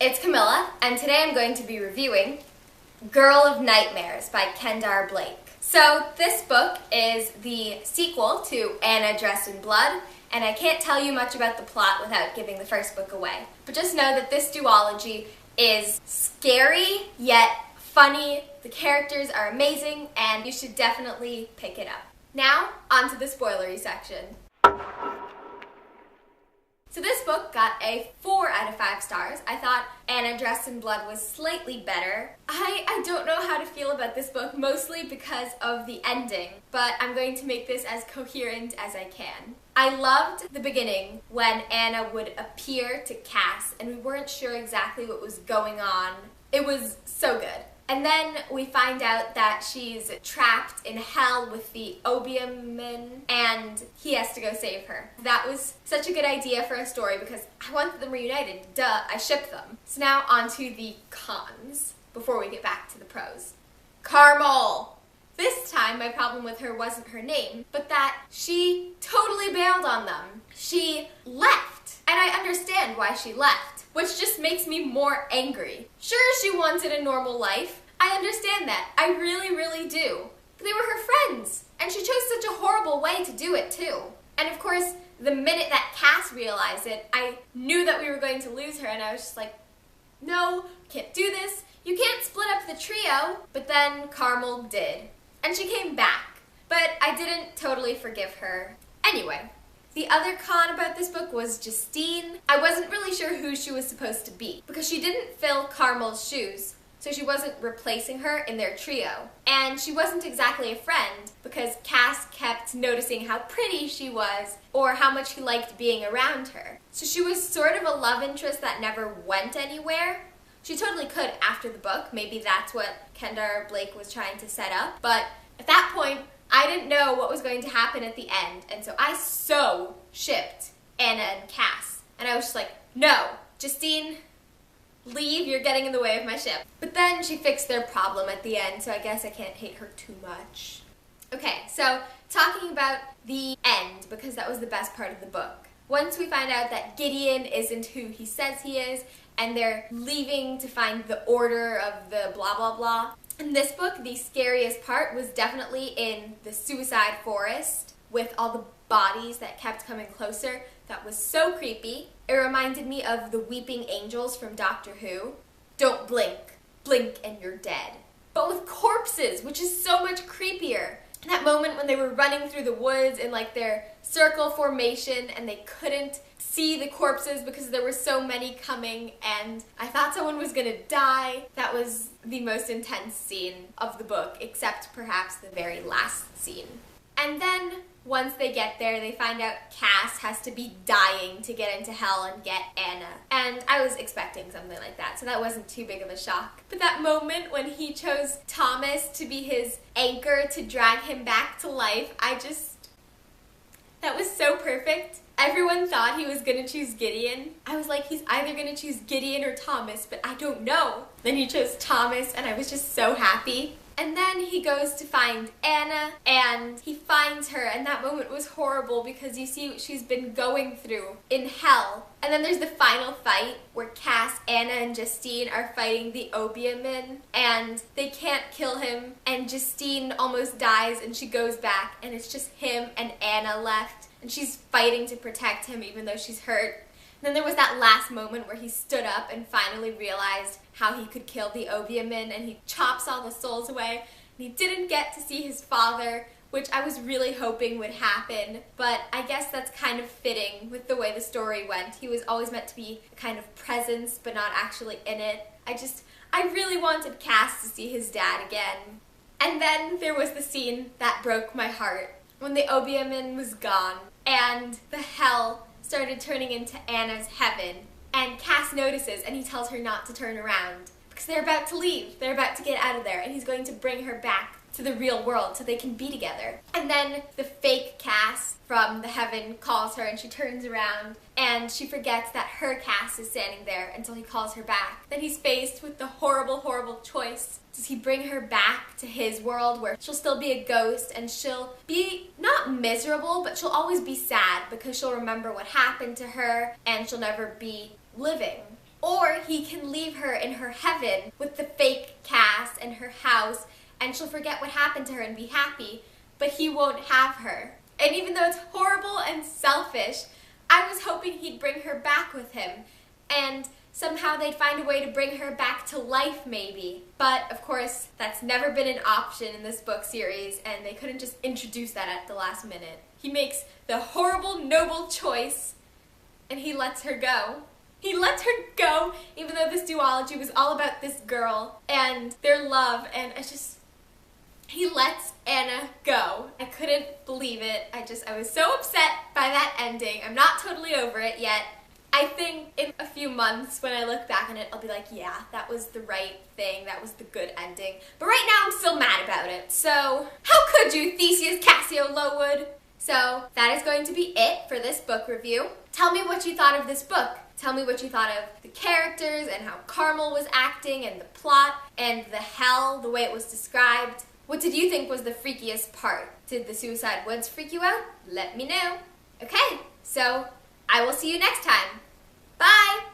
It's Camilla, and today I'm going to be reviewing Girl of Nightmares by Kendare Blake. So this book is the sequel to Anna Dressed in Blood, and I can't tell you much about the plot without giving the first book away. But just know that this duology is scary, yet funny, the characters are amazing, and you should definitely pick it up. Now, on to the spoilery section. So this book got a 4 out of 5 stars. I thought Anna Dressed in Blood was slightly better. I don't know how to feel about this book, mostly because of the ending, but I'm going to make this as coherent as I can. I loved the beginning when Anna would appear to Cass and we weren't sure exactly what was going on. It was so good. And then we find out that she's trapped in hell with the Obeahman, and he has to go save her. That was such a good idea for a story because I wanted them reunited. Duh, I shipped them. So now on to the cons, before we get back to the pros. Carmel! This time my problem with her wasn't her name, but that she totally bailed on them. She left. And I understand why she left, which just makes me more angry. Sure, she wanted a normal life. I understand that. I really, really do. But they were her friends, and she chose such a horrible way to do it, too. And of course, the minute that Cass realized it, I knew that we were going to lose her, and I was just like, no, can't do this. You can't split up the trio. But then Carmel did, and she came back. But I didn't totally forgive her. Anyway. The other con about this book was Justine. I wasn't really sure who she was supposed to be because she didn't fill Carmel's shoes, so she wasn't replacing her in their trio. And she wasn't exactly a friend because Cass kept noticing how pretty she was or how much he liked being around her. So she was sort of a love interest that never went anywhere. She totally could after the book. Maybe that's what Kendare Blake was trying to set up. But at that point, I didn't know what was going to happen at the end, and so I so shipped Anna and Cass. And I was just like, no, Justine, leave, you're getting in the way of my ship. But then she fixed their problem at the end, so I guess I can't hate her too much. Okay, so talking about the end, because that was the best part of the book. Once we find out that Gideon isn't who he says he is, and they're leaving to find the order of the blah blah blah, in this book, the scariest part was definitely in the suicide forest with all the bodies that kept coming closer. That was so creepy. It reminded me of the weeping angels from Doctor Who. Don't blink. Blink and you're dead. But with corpses, which is so much creepier. That moment when they were running through the woods in like their circle formation and they couldn't see the corpses because there were so many coming and I thought someone was gonna die. That was the most intense scene of the book, except perhaps the very last scene. And then once they get there, they find out Cass has to be dying to get into hell and get Anna. And I was expecting something like that, so that wasn't too big of a shock. But that moment when he chose Thomas to be his anchor to drag him back to life, that was so perfect. Everyone thought he was gonna choose Gideon. I was like, he's either gonna choose Gideon or Thomas, but I don't know. Then he chose Thomas, and I was just so happy. And then he goes to find Anna, and he finds her, and that moment was horrible because you see what she's been going through in hell. And then there's the final fight where Cass, Anna, and Justine are fighting the Obeahman, and they can't kill him, and Justine almost dies, and she goes back, and it's just him and Anna left, and she's fighting to protect him even though she's hurt. Then there was that last moment where he stood up and finally realized how he could kill the Obeahman, and he chops all the souls away, and he didn't get to see his father, which I was really hoping would happen, but I guess that's kind of fitting with the way the story went. He was always meant to be a kind of presence, but not actually in it. I really wanted Cass to see his dad again. And then there was the scene that broke my heart, when the Obeahman was gone, and the hell started turning into Anna's heaven. And Cass notices and he tells her not to turn around because they're about to leave. They're about to get out of there and he's going to bring her back to the real world so they can be together. And then the fake Cass from the heaven calls her and she turns around and she forgets that her Cass is standing there until he calls her back. Then he's faced with the horrible, horrible choice. Does he bring her back to his world where she'll still be a ghost and she'll be not miserable, but she'll always be sad because she'll remember what happened to her and she'll never be living? Or he can leave her in her heaven with the fake cast and her house, and she'll forget what happened to her and be happy, but he won't have her. And even though it's horrible and selfish, I was hoping he'd bring her back with him, and somehow they'd find a way to bring her back to life, maybe. But, of course, that's never been an option in this book series, and they couldn't just introduce that at the last minute. He makes the horrible, noble choice, and he lets her go. He lets her go, even though this duology was all about this girl and their love, and he lets Anna go. I couldn't believe it. I was so upset by that ending. I'm not totally over it yet. I think in a few months when I look back on it, I'll be like, yeah, that was the right thing. That was the good ending. But right now I'm still mad about it. So, how could you, Theseus Cassio Lowood? So, that is going to be it for this book review. Tell me what you thought of this book. Tell me what you thought of the characters and how Carmel was acting and the plot and the hell, the way it was described. What did you think was the freakiest part? Did the Suicide Woods freak you out? Let me know. Okay, so I will see you next time. Bye!